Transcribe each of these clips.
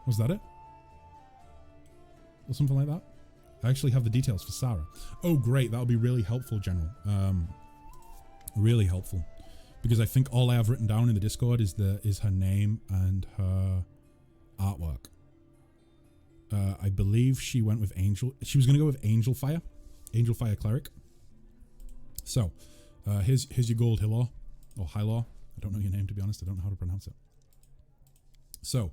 Was that it? Or something like that? I actually have the details for Sara. Oh, great. That'll be really helpful, General. Really helpful. Because I think all I have written down in the Discord is her name and her artwork. I believe she went with Angel. She was going to go with Angel Fire Cleric. So, here's your gold Hilor, or Hylor. I don't know your name, to be honest. I don't know how to pronounce it. So,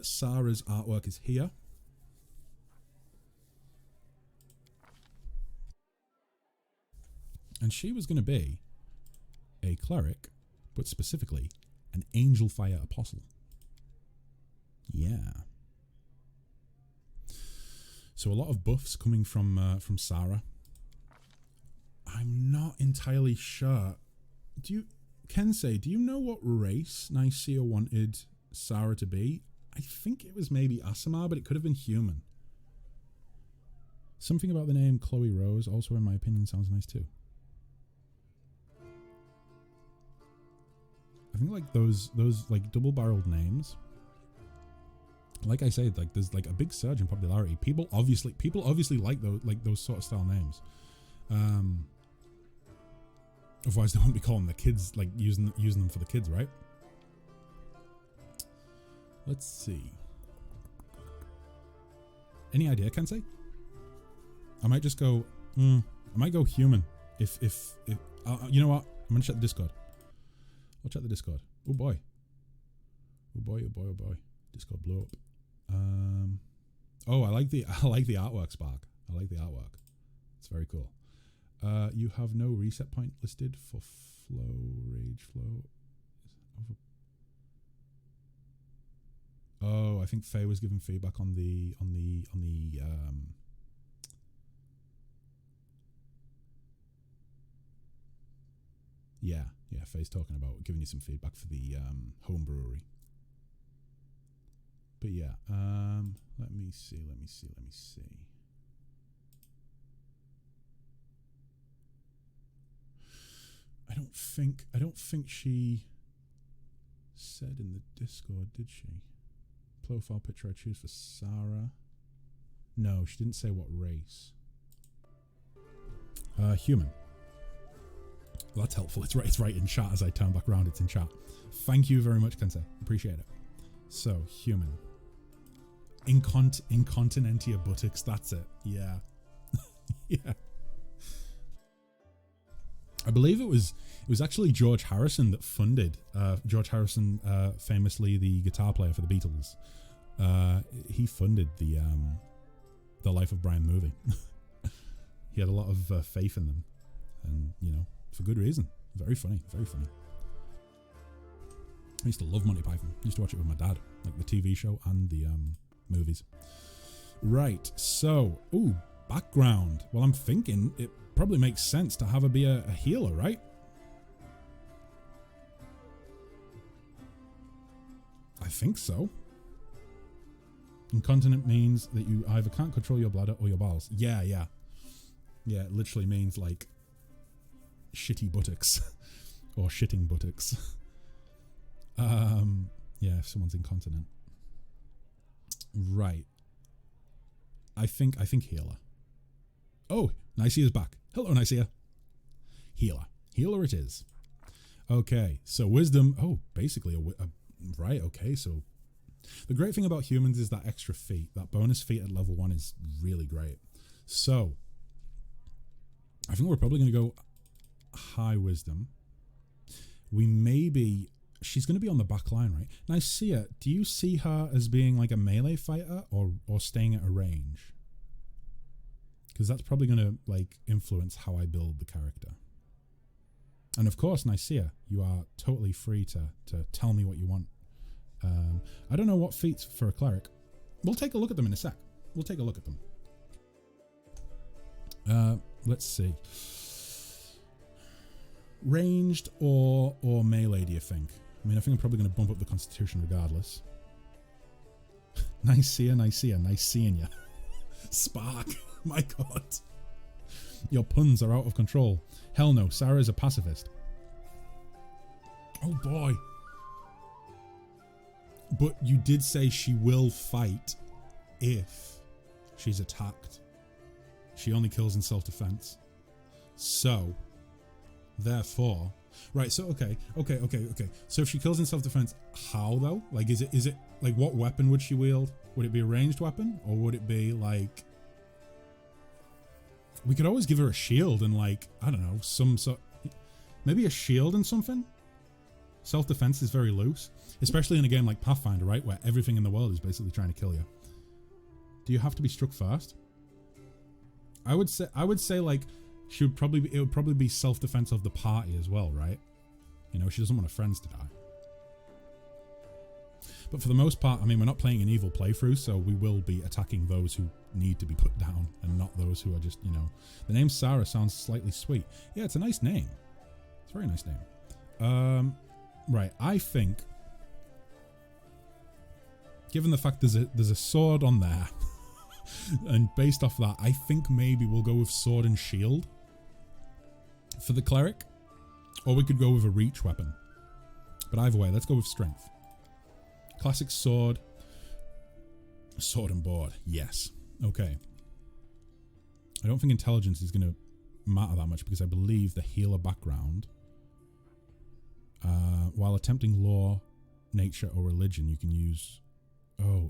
Sara's artwork is here. And she was going to be a cleric, but specifically an Angel Fire Apostle. Yeah. So a lot of buffs coming from Sara. I'm not entirely sure. Kensei, do you know what race Nicaea wanted Sara to be? I think it was maybe Aasimar, but it could have been human. Something about the name Chloe Rose also, in my opinion, sounds nice too. I think like those like double-barreled names. Like I said, like there's like a big surge in popularity. People obviously like those sort of style names. Otherwise they won't be calling the kids, like using them for the kids, right? Let's see. Any idea, Kensei? I might just go. I might go human. If you know what? I'm gonna check the Discord. I'll check the Discord. Oh boy. Oh boy. Oh boy. Oh boy. Discord blew up. Oh, I like the artwork, Spark. I like the artwork. It's very cool. You have no reset point listed for rage flow. Oh, I think Faye was giving feedback on the yeah, Faye's talking about giving you some feedback for the home brewery. But yeah, let me see. I don't think she said in the Discord, did she? Profile picture I choose for Sara. No, she didn't say what race. Human. Well, that's helpful. It's right in chat as I turn back around. It's in chat. Thank you very much, Kensei. Appreciate it. So, human. Incontinentia buttocks. That's it. Yeah. Yeah. I believe it was actually George Harrison that funded. George Harrison, famously the guitar player for the Beatles. He funded the Life of Brian movie. He had a lot of faith in them, and for good reason. Very funny, very funny. I used to love Monty Python. I used to watch it with my dad, like the TV show and the movies. Right, so, background. Well, I'm thinking it probably makes sense to have her be a healer, right? I think so. Incontinent means that you either can't control your bladder or your bowels. Yeah. Yeah, it literally means like shitty buttocks or shitting buttocks. Yeah, if someone's incontinent. Right. I think healer. Oh, Nicaea's back. Hello, Nicaea. Healer it is. Okay, so wisdom. Oh, basically right. Okay, so the great thing about humans is that extra feat, that bonus feat at level 1 is really great. So I think we're probably going to go high wisdom. She's going to be on the back line, right? Nicaea, do you see her as being like a melee fighter or staying at a range? Because that's probably going to like influence how I build the character. And of course, Nicaea, you are totally free to tell me what you want. I don't know what feats for a cleric. We'll take a look at them in a sec. We'll take a look at them. Let's see. Ranged or melee, do you think? I mean, I think I'm probably going to bump up the constitution regardless. Nice seeing ya. Spark. My God. Your puns are out of control. Hell no, Sara's a pacifist. Oh boy. But you did say she will fight if she's attacked. She only kills in self-defense. So, therefore, right, so okay. So if she kills in self-defense, how though? Like, is it like, what weapon would she wield? Would it be a ranged weapon? Or would it be like, we could always give her a shield and like, I don't know, some sort, maybe a shield and something? Self-defense is very loose, especially in a game like Pathfinder, right? Where everything in the world is basically trying to kill you. Do you have to be struck first? I would say like, it would probably be self-defense of the party as well, right? You know, she doesn't want her friends to die. But for the most part, I mean, we're not playing an evil playthrough, so we will be attacking those who need to be put down and not those who are just, you know. The name Sara sounds slightly sweet. Yeah, it's a nice name. It's a very nice name. Right, I think, given the fact there's a sword on there, and based off that, I think maybe we'll go with sword and shield for the cleric, or we could go with a reach weapon. But either way, let's go with strength. Classic sword and board. Yes. Okay. I don't think intelligence is going to matter that much because I believe the healer background, while attempting law, nature, or religion, you can use,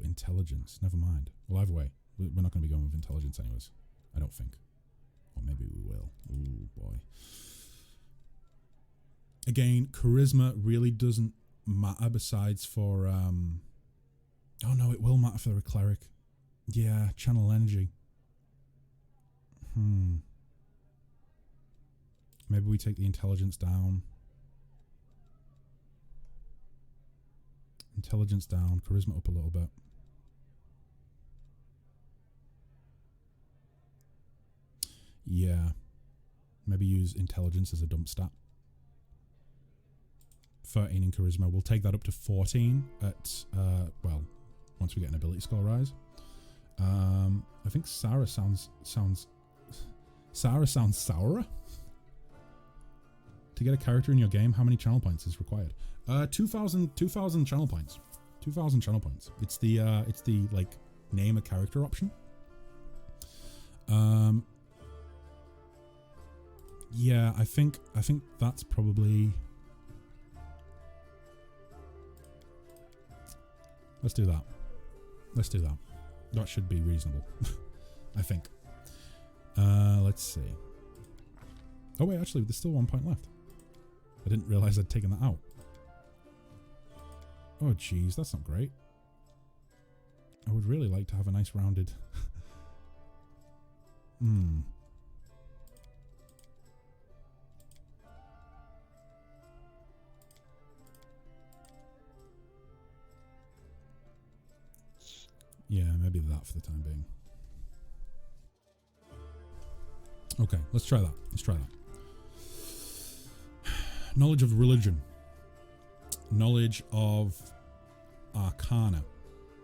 intelligence. Never mind. Well, either way, we're not going to be going with intelligence anyways. I don't think. Or maybe we will. Ooh, boy. Again, charisma really doesn't matter besides for... oh, no, it will matter for the cleric. Yeah, channel energy. Maybe we take the intelligence down. Intelligence down, charisma up a little bit. Yeah. Maybe use intelligence as a dump stat. 13 in charisma. We'll take that up to 14 at, well, once we get an ability score rise. I think Sara sounds sourer. To get a character in your game, how many channel points is required? 2,000 channel points. 2,000 channel points. It's the like name a character option. Yeah, I think that's probably. Let's do that. Let's do that. That should be reasonable. I think. Let's see. Oh wait, actually, there's still 1 point left. I didn't realize I'd taken that out. Oh geez, that's not great. I would really like to have a nice rounded... Yeah, maybe that for the time being. Okay, let's try that. Let's try that. Knowledge of religion. Knowledge of arcana.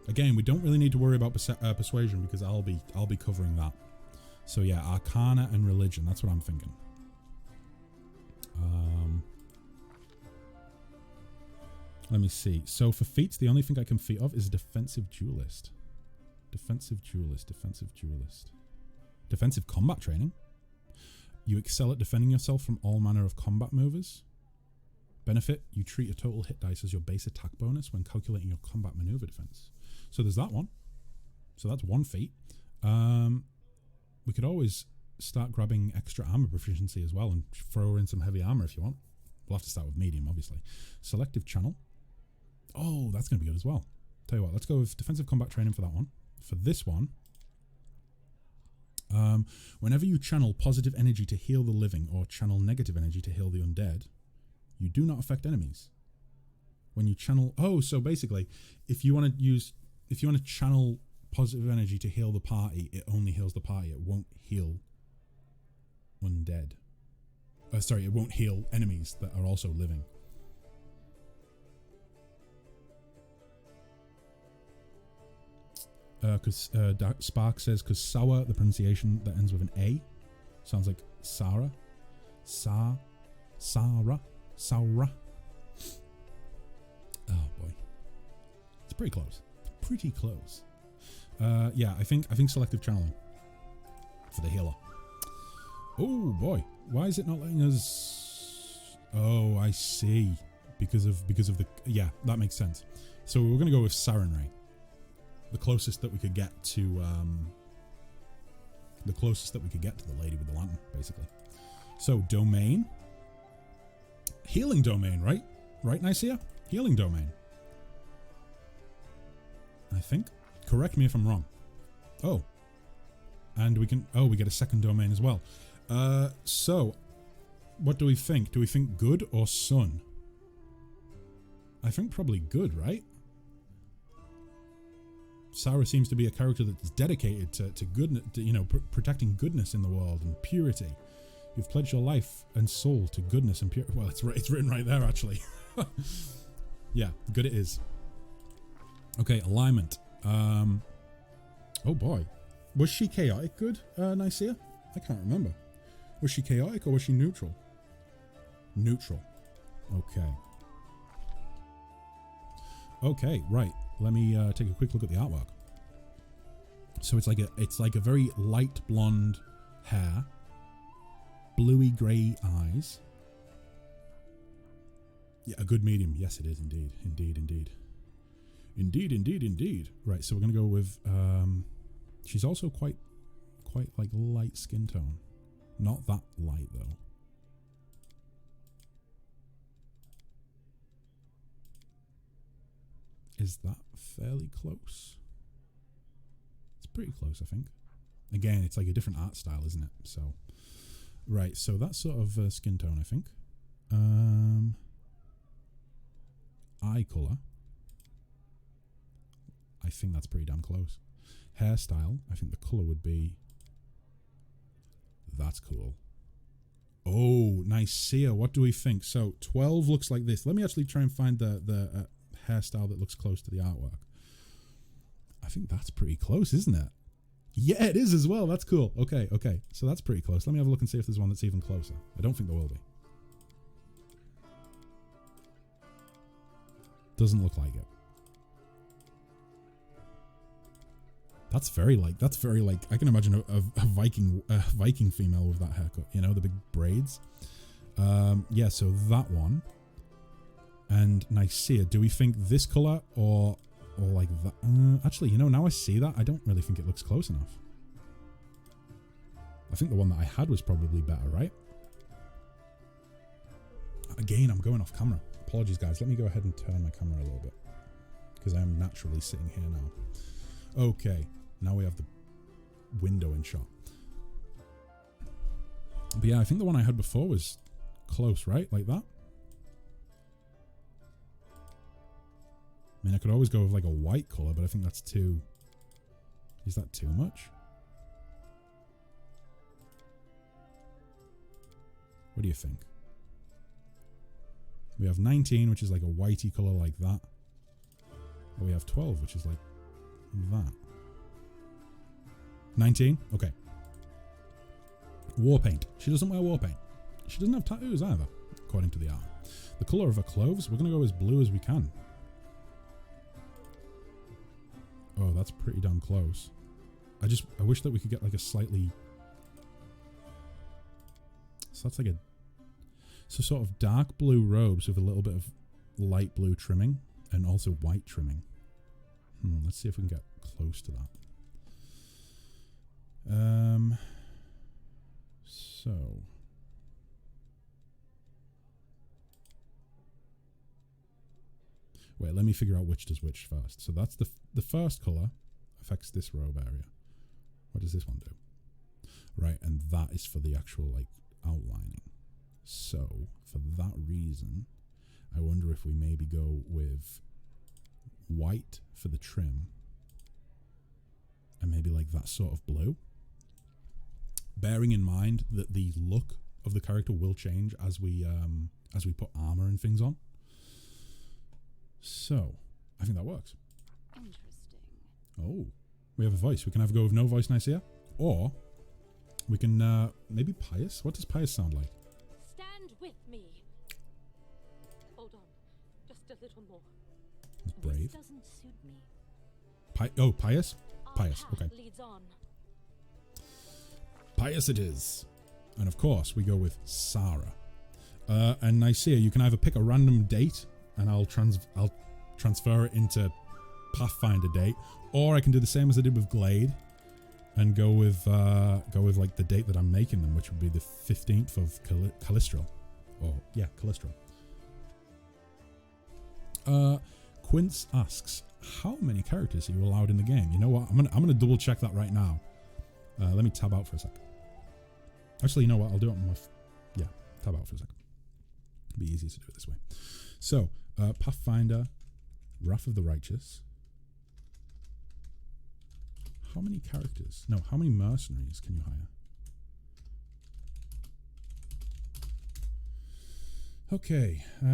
Again, we don't really need to worry about persuasion because I'll be covering that. So yeah, arcana and religion. That's what I'm thinking. Let me see. So for feats, the only thing I can feat of is defensive duelist. Defensive duelist. Defensive duelist. Defensive combat training. You excel at defending yourself from all manner of combat movers. Benefit, you treat a total hit dice as your base attack bonus when calculating your combat maneuver defense. So there's that one. So that's one feat. We could always start grabbing extra armor proficiency as well and throw in some heavy armor if you want. We'll have to start with medium, obviously. Selective channel. Oh, that's going to be good as well. Tell you what, let's go with defensive combat training for that one. For this one, whenever you channel positive energy to heal the living or channel negative energy to heal the undead, you do not affect enemies. When you channel... Oh, so basically, if you want to channel positive energy to heal the party, it only heals the party. It won't heal undead. Sorry, it won't heal enemies that are also living. Because Spark says, because Sour, the pronunciation that ends with an A, sounds like Sara. Sara. Oh boy. Pretty close. Pretty close. Yeah, I think selective channeling for the healer. Oh boy, why is it not letting us? Oh, I see. Because of the, yeah, that makes sense. So we're gonna go with Sarin Ray, the closest that we could get to the lady with the lantern, basically. So domain, healing domain, right? Right, Nicaea? Healing domain. I think. Correct me if I'm wrong. Oh. And we can... Oh, we get a second domain as well. So, what do we think? Do we think good or sun? I think probably good, right? Sara seems to be a character that's dedicated to goodness, to, you know, protecting goodness in the world and purity. You've pledged your life and soul to goodness and purity. Well, it's written right there, actually. Yeah, good it is. Okay, alignment. Oh boy. Was she chaotic good, Nicaea? I can't remember. Was she chaotic or was she neutral? Neutral. Okay. Okay, right. Let me take a quick look at the artwork. So it's like a very light blonde hair, bluey grey eyes. Yeah, a good medium. Yes, it is indeed. Indeed. Right, so we're gonna go with she's also quite like light skin tone. Not that light though. Is that fairly close? It's pretty close, I think. Again, it's like a different art style, isn't it? So, right, so that sort of skin tone, I think. Eye color. I think that's pretty damn close. Hairstyle, I think the color would be... That's cool. Oh, Nicaea, what do we think? So 12 looks like this. Let me actually try and find the hairstyle that looks close to the artwork. I think that's pretty close, isn't it? Yeah, it is as well. That's cool. Okay. So that's pretty close. Let me have a look and see if there's one that's even closer. I don't think there will be. Doesn't look like it. That's very like, I can imagine a Viking female with that haircut, you know, the big braids. Yeah, so that one. And Nicaea, do we think this color or like that? Actually, you know, now I see that, I don't really think it looks close enough. I think the one that I had was probably better, right? Again, I'm going off camera. Apologies, guys. Let me go ahead and turn my camera a little bit because I am naturally sitting here now. Okay, now we have the window in shot. But yeah, I think the one I had before was close, right? Like that. I mean, I could always go with like a white color, but I think that's too... Is that too much? What do you think? We have 19, which is like a whitey color like that. Or we have 12, which is like that. 19? Okay. War paint. She doesn't wear war paint. She doesn't have tattoos either, according to the art. The color of her clothes, we're going to go as blue as we can. Oh, that's pretty damn close. I wish that we could get like a slightly... So that's like a... So sort of dark blue robes with a little bit of light blue trimming and also white trimming. Let's see if we can get close to that. So... Wait, let me figure out which does which first. So that's the first color affects this robe area. What does this one do? Right, and that is for the actual like outlining. So for that reason, I wonder if we maybe go with white for the trim and maybe like that sort of blue. Bearing in mind that the look of the character will change as we put armor and things on. So, I think that works. Interesting. Oh, we have a voice. We can have a go with no voice, Nicaea. Or, we can, maybe pious? What does pious sound like? Stand with me. Hold on. Just a little more. Brave. Doesn't suit me. Pious? Pious, okay. Leads on. Pious it is. And of course, we go with Sara. And Nicaea, you can either pick a random date, and I'll transfer it into Pathfinder date, or I can do the same as I did with Glade, and go with like the date that I'm making them, which would be the 15th of Calistral. Or yeah, Calistral. Quince asks, how many characters are you allowed in the game? You know what? I'm gonna double check that right now. Let me tab out for a sec. Actually, you know what? I'll do it on my tab out for a sec. It'd be easy to do it this way. So, Pathfinder, Wrath of the Righteous. How many characters? No, how many mercenaries can you hire? Okay. Let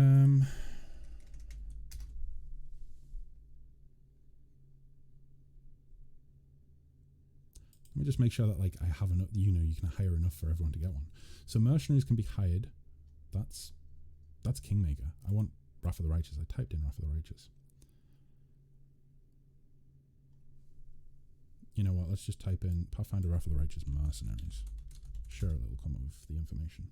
me just make sure that like I have enough, you can hire enough for everyone to get one. So mercenaries can be hired. That's Kingmaker. I want Wrath of the Righteous. I typed in Wrath of the Righteous. You know what? Let's just type in Pathfinder Wrath of the Righteous mercenaries. Sure, it will come up with the information.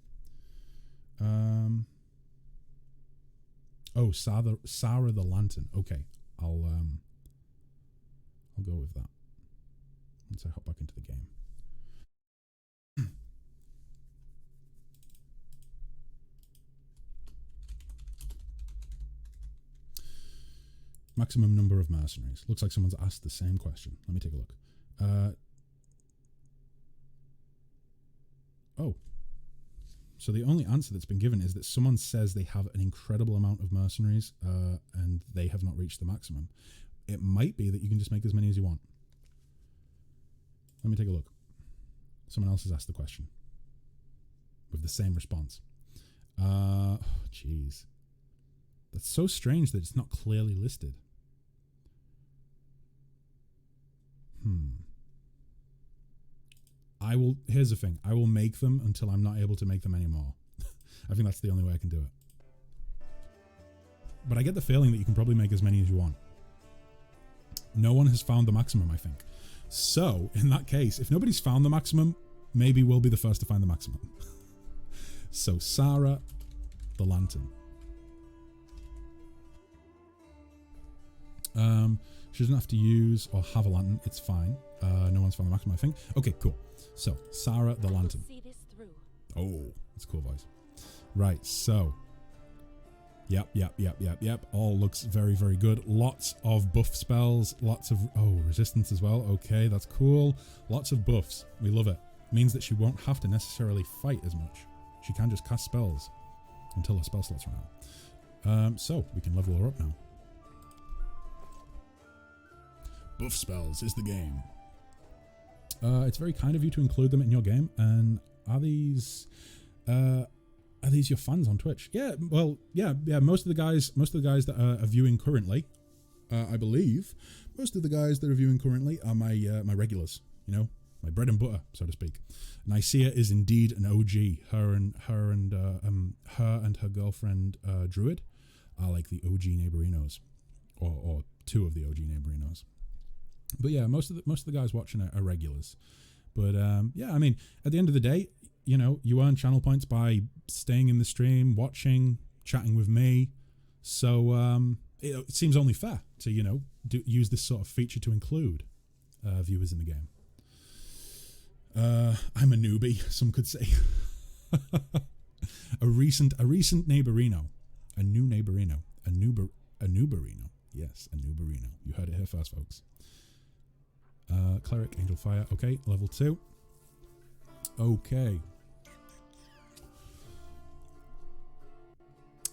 Oh, Sara the Lantern. Okay, I'll go with that once I hop back into the game. Maximum number of mercenaries. Looks like someone's asked the same question. Let me take a look. Oh. So the only answer that's been given is that someone says they have an incredible amount of mercenaries and they have not reached the maximum. It might be that you can just make as many as you want. Let me take a look. Someone else has asked the question with the same response. Jeez. That's so strange that it's not clearly listed. Here's the thing. I will make them until I'm not able to make them anymore. I think that's the only way I can do it. But I get the feeling that you can probably make as many as you want. No one has found the maximum, I think. So, in that case, if nobody's found the maximum, maybe we'll be the first to find the maximum. So, Sara the Lantern. She doesn't have to use or have a lantern. It's fine. No one's found the maximum, I think. Okay, cool. So, Sara the Lantern. See this through. Oh, that's a cool voice. Right, so. Yep. All looks very, very good. Lots of buff spells. Lots of... Oh, resistance as well. Okay, that's cool. Lots of buffs. We love it. Means that she won't have to necessarily fight as much. She can just cast spells until her spell slots run out. So, we can level her up now. Buff spells is the game. It's very kind of you to include them in your game. And are these your fans on Twitch? Yeah, well, yeah. Most of the guys that are viewing currently, I believe, most of the guys that are viewing currently are my regulars. You know, my bread and butter, so to speak. Nicaea is indeed an OG. Her and her girlfriend Druid are like the OG neighborinos, or two of the OG neighborinos. But yeah, most of the guys watching are regulars. But yeah, I mean, at the end of the day, you know, you earn channel points by staying in the stream, watching, chatting with me. So it seems only fair to, you know, use this sort of feature to include viewers in the game. I'm a newbie, some could say. a recent neighborino, a new neighborino, a newborino. Yes, a newborino. You heard it here first, folks. Cleric, Angel Fire. Okay, level 2. Okay.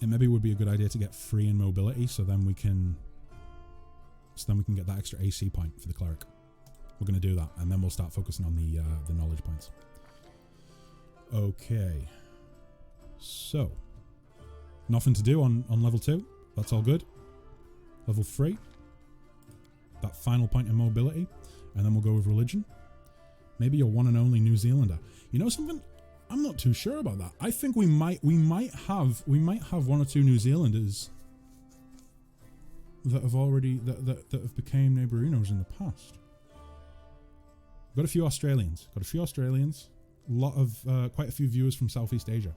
It maybe would be a good idea to get free in mobility, so then we can get that extra AC point for the cleric. We're going to do that, and then we'll start focusing on the knowledge points. Okay. So, nothing to do on level 2. That's all good. Level 3. That final point in mobility. And then we'll go with religion. Maybe your one and only New Zealander. You know something? I'm not too sure about that. I think we might have one or two New Zealanders that have already that have became neighborinos in the past. Got a few Australians. Lot of quite a few viewers from Southeast Asia.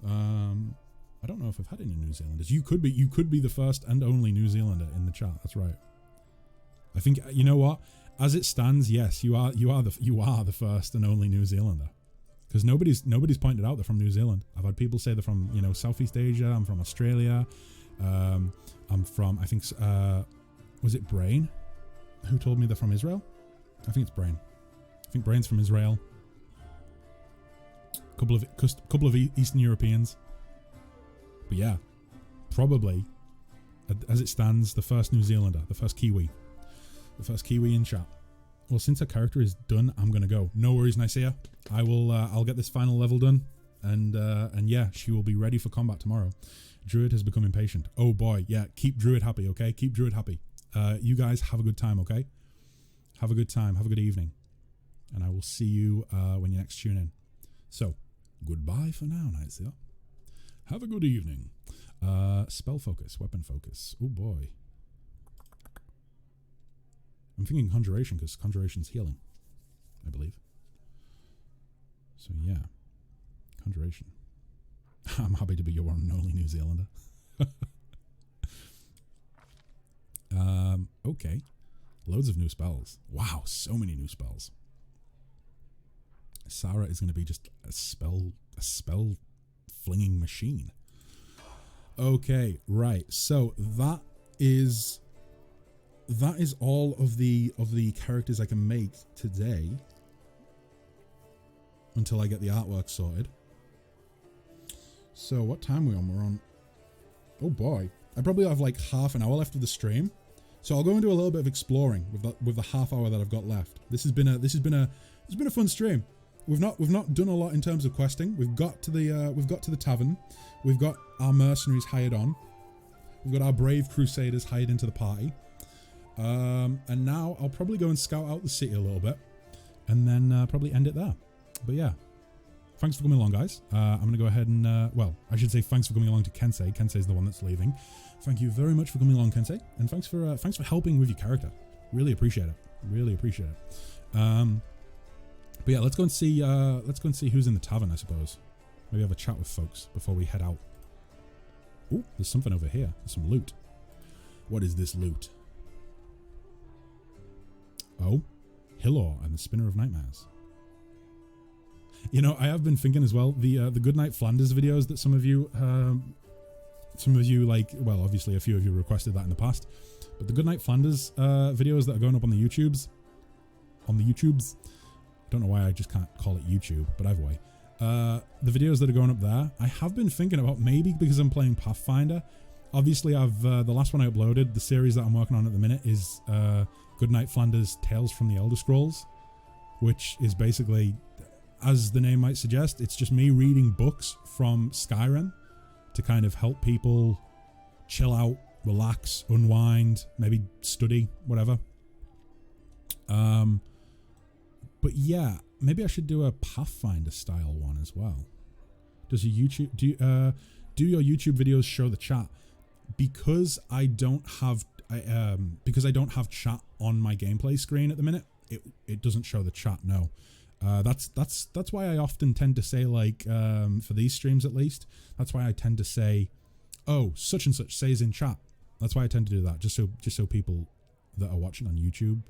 I don't know if I've had any New Zealanders. You could be the first and only New Zealander in the chat. That's right. I think, you know what? As it stands, yes, you are the first and only New Zealander. Because nobody's pointed out they're from New Zealand. I've had people say they're from, you know, Southeast Asia. I'm from Australia. I'm from, I think, was it Brain? Who told me they're from Israel? I think it's Brain. I think Brain's from Israel. Couple of Eastern Europeans. But yeah, probably, as it stands, the first New Zealander, the first Kiwi in chat. Well, since her character is done, I'm gonna go. No worries, Nicaea. I will. I'll get this final level done, and yeah, she will be ready for combat tomorrow. Druid has become impatient. Oh boy, yeah. Keep Druid happy, okay? Keep Druid happy. You guys have a good time, okay? Have a good time. Have a good evening, and I will see you when you next tune in. So, goodbye for now, Nicaea. Have a good evening. Spell focus, weapon focus. Oh boy. I'm thinking conjuration because conjuration's healing, I believe. So yeah, conjuration. I'm happy to be your one and only New Zealander. Okay. Loads of new spells. Wow, so many new spells. Sara is going to be just a spell flinging machine. Okay, right. So that is all of the characters I can make today until I get the artwork sorted. So what time are we on? We're on, oh boy, I probably have like half an hour left of the stream, so I'll go and do a little bit of exploring with the half hour that I've got left. This has been a fun stream. We've not done a lot in terms of questing. We've got to the tavern. We've got our mercenaries hired on. We've got our brave crusaders hired into the party. And now I'll probably go and scout out the city a little bit, and then probably end it there. But yeah, thanks for coming along, guys. I'm gonna go ahead and well, I should say thanks for coming along to Kensei. Kensei's the one that's leaving. Thank you very much for coming along, Kensei, and thanks for helping with your character. Really appreciate it. Really appreciate it. But yeah, let's go and see who's in the tavern, I suppose. Maybe have a chat with folks before we head out. Oh, there's something over here. There's some loot. What is this loot? Oh, Hilor and the Spinner of Nightmares. You know, I have been thinking as well, the Goodnight Flanders videos that some of you like, well, obviously a few of you requested that in the past, but the Goodnight Flanders videos that are going up on the YouTubes, I don't know why I just can't call it YouTube, but either way, the videos that are going up there, I have been thinking about, maybe because I'm playing Pathfinder. Obviously, I've the last one I uploaded, the series that I'm working on at the minute is Goodnight Flanders Tales from the Elder Scrolls, which is basically, as the name might suggest, it's just me reading books from Skyrim to kind of help people chill out, relax, unwind, maybe study, whatever. But yeah, maybe I should do a Pathfinder style one as well. Does your YouTube do your YouTube videos show the chat? Because I don't have chat on my gameplay screen at the minute, it doesn't show the chat. No, that's why I often tend to say, like, for these streams at least, that's why I tend to say, oh, such and such says in chat. That's why I tend to do that, just so people that are watching on YouTube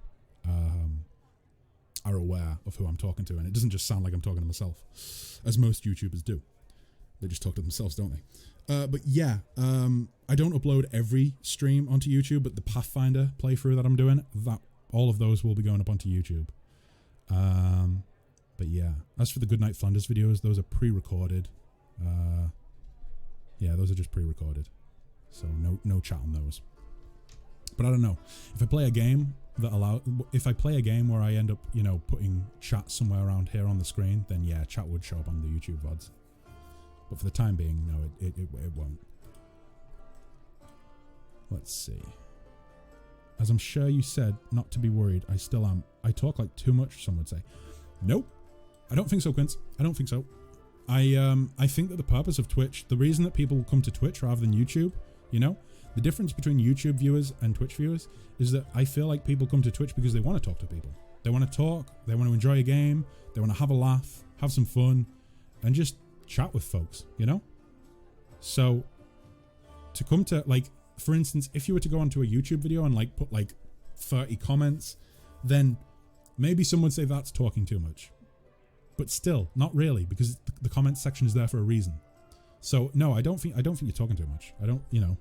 are aware of who I'm talking to, and it doesn't just sound like I'm talking to myself, as most YouTubers do. They just talk to themselves, don't they? But yeah, I don't upload every stream onto YouTube, but the Pathfinder playthrough that I'm doing, all of those will be going up onto YouTube. But yeah, as for the Goodnight Flanders videos, those are pre-recorded. Yeah, those are just pre-recorded, so no chat on those. But I don't know, if I play a game where I end up, you know, putting chat somewhere around here on the screen, then yeah, chat would show up on the YouTube VODs. But for the time being, no, it won't. Let's see. As I'm sure you said, not to be worried, I still am. I talk like too much, some would say. Nope. I don't think so, Quince. I don't think so. I think that the purpose of Twitch, the reason that people come to Twitch rather than YouTube, you know, The difference between YouTube viewers and Twitch viewers is that I feel like people come to Twitch because they want to talk to people. They want to talk, they want to enjoy a game, they want to have a laugh, have some fun, and just chat with folks, you know? So to come to, like, for instance, if you were to go onto a YouTube video and like put like 30 comments, then maybe someone would say that's talking too much. But still, not really, because the comment section is there for a reason. So no, I don't think you're talking too much. I don't, you know.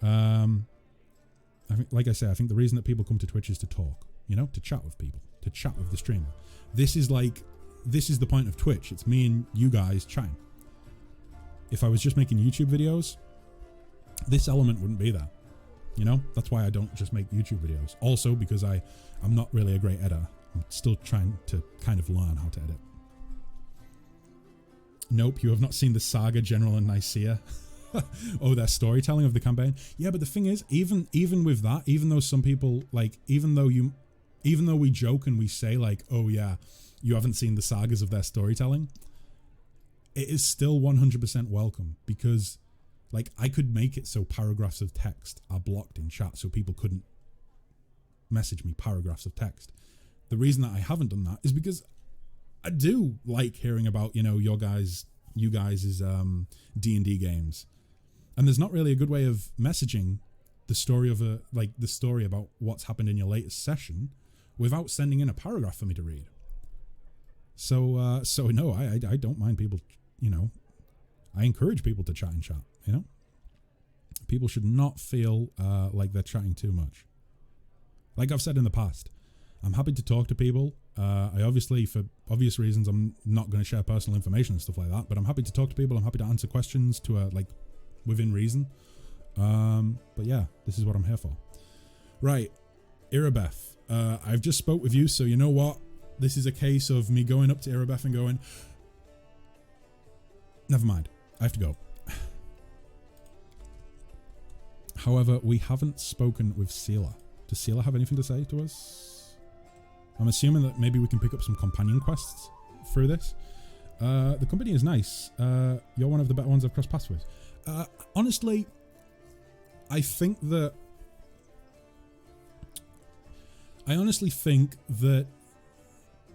I think, like I say, I think the reason that people come to Twitch is to talk, you know, to chat with people, to chat with the streamer. This is the point of Twitch. It's me and you guys chatting. If I was just making YouTube videos, this element wouldn't be there. You know, that's why I don't just make YouTube videos. Also because I'm not really a great editor. I'm still trying to kind of learn how to edit. Nope, you have not seen the Saga General and Nicaea. Oh, their storytelling of the campaign. Yeah, but the thing is, even with that, even though some people, like, even though we joke and we say like, oh yeah, you haven't seen the sagas of their storytelling, it is still 100% welcome, because like I could make it so paragraphs of text are blocked in chat so people couldn't message me paragraphs of text. The reason that I haven't done that is because I do like hearing about, you know, you guys' D&D games. And there's not really a good way of messaging the story of the story about what's happened in your latest session without sending in a paragraph for me to read. So no, I don't mind people, you know, I encourage people to chat in chat, you know? People should not feel like they're chatting too much. Like I've said in the past, I'm happy to talk to people. I obviously, for obvious reasons, I'm not going to share personal information and stuff like that, but I'm happy to talk to people. I'm happy to answer questions to like within reason. But yeah, this is what I'm here for. Right. Irabeth, I've just spoke with you, so you know what? This is a case of me going up to Irabeth and going, never mind, I have to go. However, we haven't spoken with Sela. Does Sela have anything to say to us? I'm assuming that maybe we can pick up some companion quests through this. The company is nice. You're one of the better ones I've crossed paths with. Honestly, I honestly think that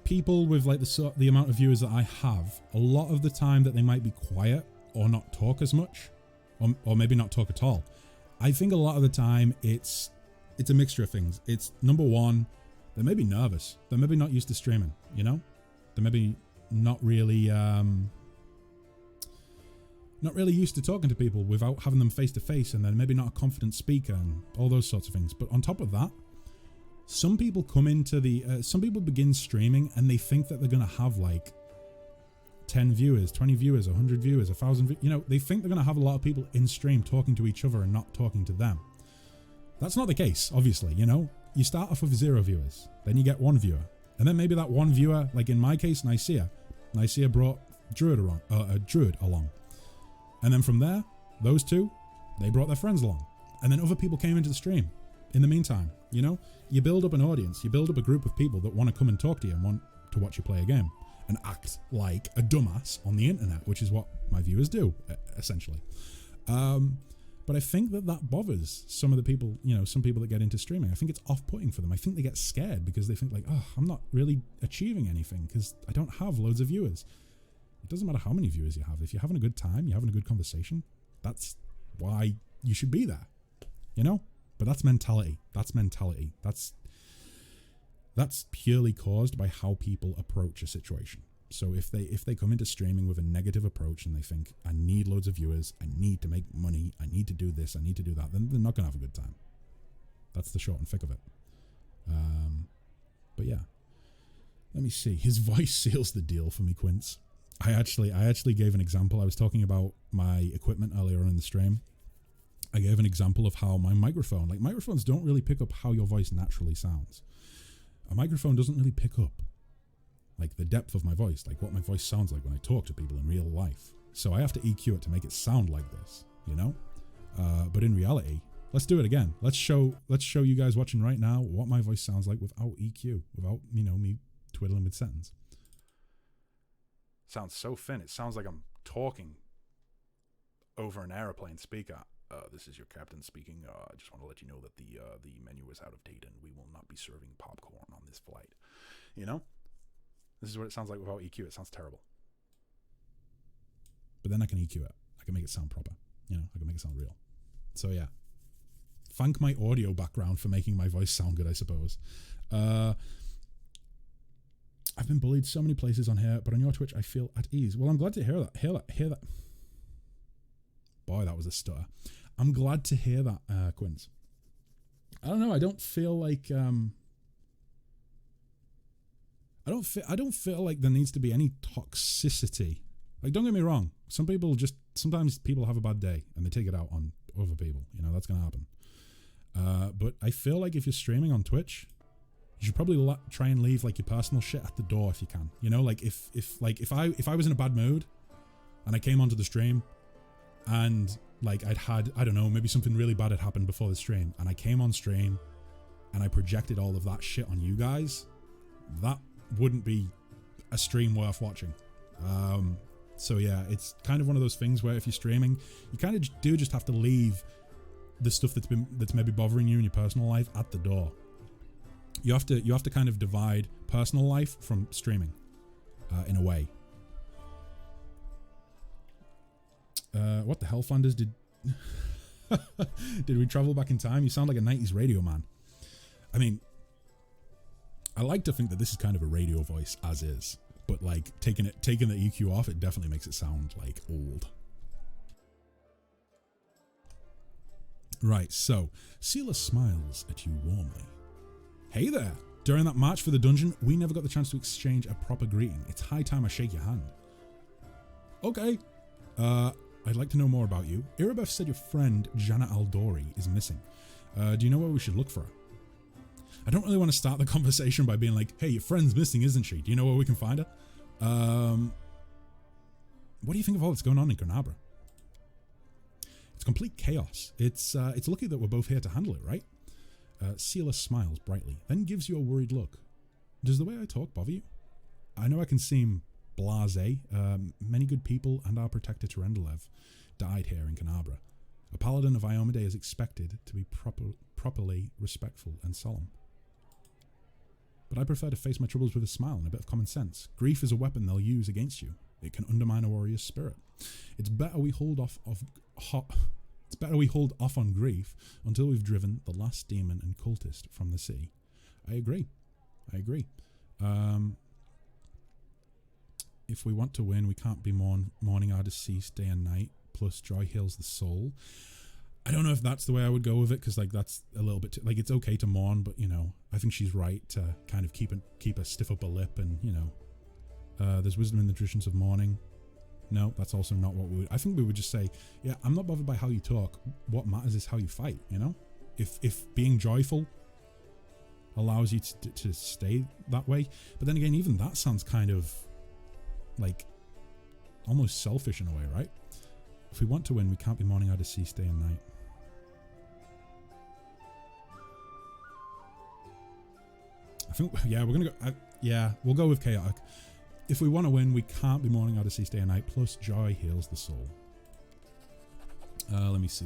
people with like the amount of viewers that I have, a lot of the time that they might be quiet or not talk as much, or maybe not talk at all. I think a lot of the time it's a mixture of things. It's number one, they're maybe nervous. They're maybe not used to streaming, you know? They're maybe not really used to talking to people without having them face to face, and they're maybe not a confident speaker and all those sorts of things. But on top of that, some people come into some people begin streaming and they think that they're going to have like 10 viewers, 20 viewers, 100 viewers, 1,000, you know, they think they're going to have a lot of people in stream talking to each other and not talking to them. That's not the case, obviously, you know. You start off with 0 viewers, then you get 1 viewer, and then maybe that 1 viewer, like in my case, Nicaea brought a druid along. And then from there, those 2, they brought their friends along. And then other people came into the stream in the meantime, you know. You build up an audience, you build up a group of people that want to come and talk to you and want to watch you play a game and act like a dumbass on the internet, which is what my viewers do, essentially. But I think that bothers some of the people, you know, some people that get into streaming. I think it's off-putting for them. I think they get scared because they think like, oh, I'm not really achieving anything because I don't have loads of viewers. It doesn't matter how many viewers you have. If you're having a good time, you're having a good conversation, that's why you should be there, you know? But that's mentality. That's purely caused by how people approach a situation. So if they come into streaming with a negative approach and they think, I need loads of viewers, I need to make money, I need to do this, I need to do that, then they're not going to have a good time. That's the short and thick of it. But yeah. Let me see. His voice seals the deal for me, Quince. I actually gave an example. I was talking about my equipment earlier on in the stream. I gave an example of how my microphone, like microphones don't really pick up how your voice naturally sounds. A microphone doesn't really pick up like the depth of my voice, like what my voice sounds like when I talk to people in real life. So I have to EQ it to make it sound like this, you know? But in reality, let's do it again. Let's show you guys watching right now what my voice sounds like without EQ, without, you know, me twiddling with settings. Sounds so thin. It sounds like I'm talking over an airplane speaker. this is your captain speaking. I just want to let you know that the menu is out of date and we will not be serving popcorn on this flight. You know? This is what it sounds like without EQ. It sounds terrible. But then I can EQ it. I can make it sound proper. You know, I can make it sound real. So yeah. Thank my audio background for making my voice sound good, I suppose. I've been bullied so many places on here, but on your Twitch I feel at ease. Well, I'm glad to hear that. Hear that. Boy, that was a stutter. I'm glad to hear that, Quince. I don't know. I don't feel like I don't feel like there needs to be any toxicity. Like, don't get me wrong. Sometimes people have a bad day and they take it out on other people. You know, that's gonna happen. But I feel like if you're streaming on Twitch, you should probably try and leave like your personal shit at the door if you can. You know, like if I was in a bad mood and I came onto the stream and like I'd had, I don't know, maybe something really bad had happened before the stream, and I came on stream and I projected all of that shit on you guys, that wouldn't be a stream worth watching. So yeah, it's kind of one of those things where if you're streaming, you kind of do just have to leave the stuff that's maybe bothering you in your personal life at the door. You have to kind of divide personal life from streaming, in a way. What the hell, Flanders? Did we travel back in time? You sound like a 90s radio man. I mean, I like to think that this is kind of a radio voice as is, but like taking the EQ off, it definitely makes it sound like old. Right, so Sela smiles at you warmly. Hey there! During that march for the dungeon, we never got the chance to exchange a proper greeting. It's high time I shake your hand. Okay. I'd like to know more about you. Irabeth said your friend Jana Aldori is missing. Do you know where we should look for her? I don't really want to start the conversation by being like, hey, your friend's missing, isn't she? Do you know where we can find her? What do you think of all that's going on in Granabra? It's complete chaos. It's lucky that we're both here to handle it, right? Sela smiles brightly, then gives you a worried look. Does the way I talk bother you? I know I can seem blasé. Many good people and our protector Terendelev died here in Granabra. A paladin of Iomade is expected to be properly respectful and solemn. But I prefer to face my troubles with a smile and a bit of common sense. Grief is a weapon they'll use against you. It can undermine a warrior's spirit. It's better we hold off on grief until we've driven the last demon and cultist from the sea. I agree. If we want to win, we can't be mourning our deceased day and night, plus joy heals the soul. I don't know if that's the way I would go with it, because like that's a little bit like, it's okay to mourn, but you know, I think she's right to kind of keep a stiff upper lip, and you know, there's wisdom in the traditions of mourning. No, that's also not what we would. I think we would just say, yeah, I'm not bothered by how you talk. What matters is how you fight, you know? If being joyful allows you to stay that way. But then again, even that sounds kind of like almost selfish in a way, right? If we want to win, we can't be mourning our deceased day and night. I think, yeah, we're going to go, we'll go with chaotic. If we want to win, we can't be mourning our deceased day and night, plus joy heals the soul. Let me see.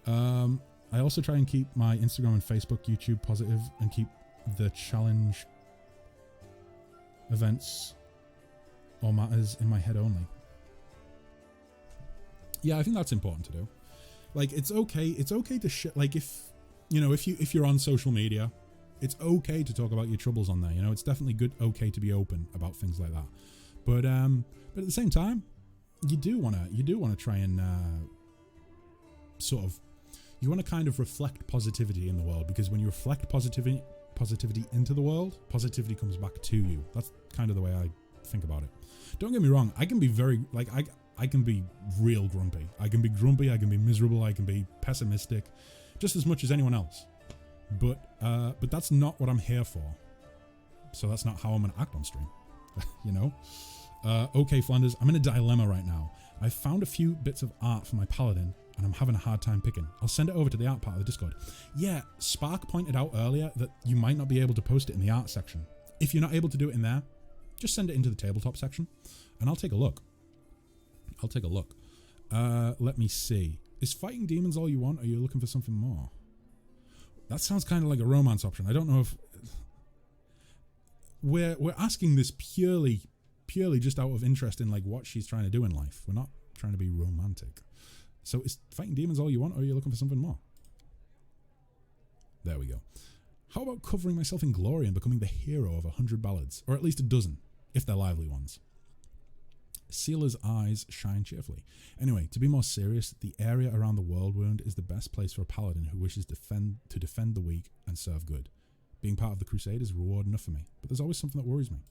I also try and keep my Instagram and Facebook, YouTube positive, and keep the challenge events or matters in my head only. Yeah, I think that's important to do. Like, it's okay to like, if you're on social media, it's okay to talk about your troubles on there, you know. It's definitely okay to be open about things like that. But at the same time, you do want to try and you want to kind of reflect positivity in the world, because when you reflect positivity into the world, positivity comes back to you. That's kind of the way I think about it. Don't get me wrong, I can be very like I can be real grumpy. I can be miserable, I can be pessimistic, just as much as anyone else. But that's not what I'm here for. So that's not how I'm gonna act on stream. You know? Okay, Flanders, I'm in a dilemma right now. I found a few bits of art for my paladin, and I'm having a hard time picking. I'll send it over to the art part of the Discord. Yeah, Spark pointed out earlier that you might not be able to post it in the art section. If you're not able to do it in there, just send it into the tabletop section, and I'll take a look. Let me see. Is fighting demons all you want, or are you looking for something more? That sounds kind of like a romance option. I don't know if... We're asking this purely just out of interest in like what she's trying to do in life. We're not trying to be romantic. So is fighting demons all you want, or are you looking for something more? There we go. How about covering myself in glory and becoming the hero of 100 ballads, or at least a dozen, if they're lively ones? Sealer's eyes shine cheerfully. Anyway, to be more serious, the area around the world wound is the best place for a paladin who wishes to defend the weak and serve good. Being part of the crusade is reward enough for me, but there's always something that worries me.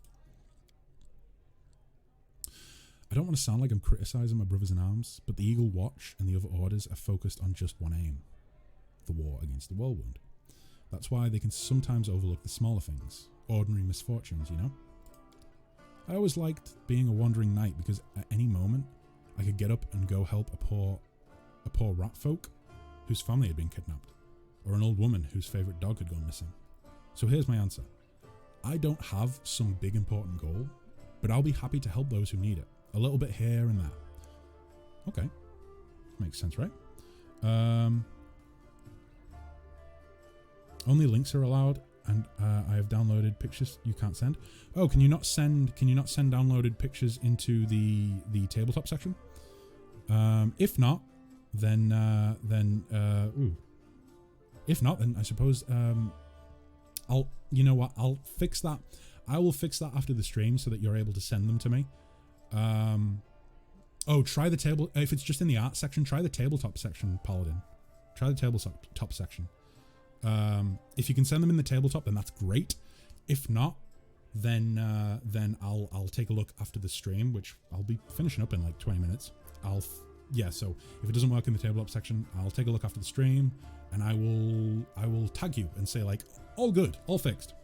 I don't want to sound like I'm criticizing my brothers in arms, but the Eagle Watch and the other orders are focused on just one aim: the war against the whirlwind. That's why they can sometimes overlook the smaller things, ordinary misfortunes, you know? I always liked being a wandering knight because at any moment I could get up and go help a poor rat folk whose family had been kidnapped, or an old woman whose favourite dog had gone missing. So here's my answer. I don't have some big important goal, but I'll be happy to help those who need it. A little bit here and there. Okay. Makes sense, right? Only links are allowed, and I have downloaded pictures you can't send. Oh, can you not send downloaded pictures into the tabletop section? If not, then I suppose I'll fix that. I will fix that after the stream so that you're able to send them to me. Try the table. If it's just in the art section, try the tabletop section, Paladin. Try the tabletop section. If you can send them in the tabletop, then that's great. If not, then I'll take a look after the stream, which I'll be finishing up in like 20 minutes. So if it doesn't work in the tabletop section, I'll take a look after the stream, and I will tag you and say like, all good, all fixed.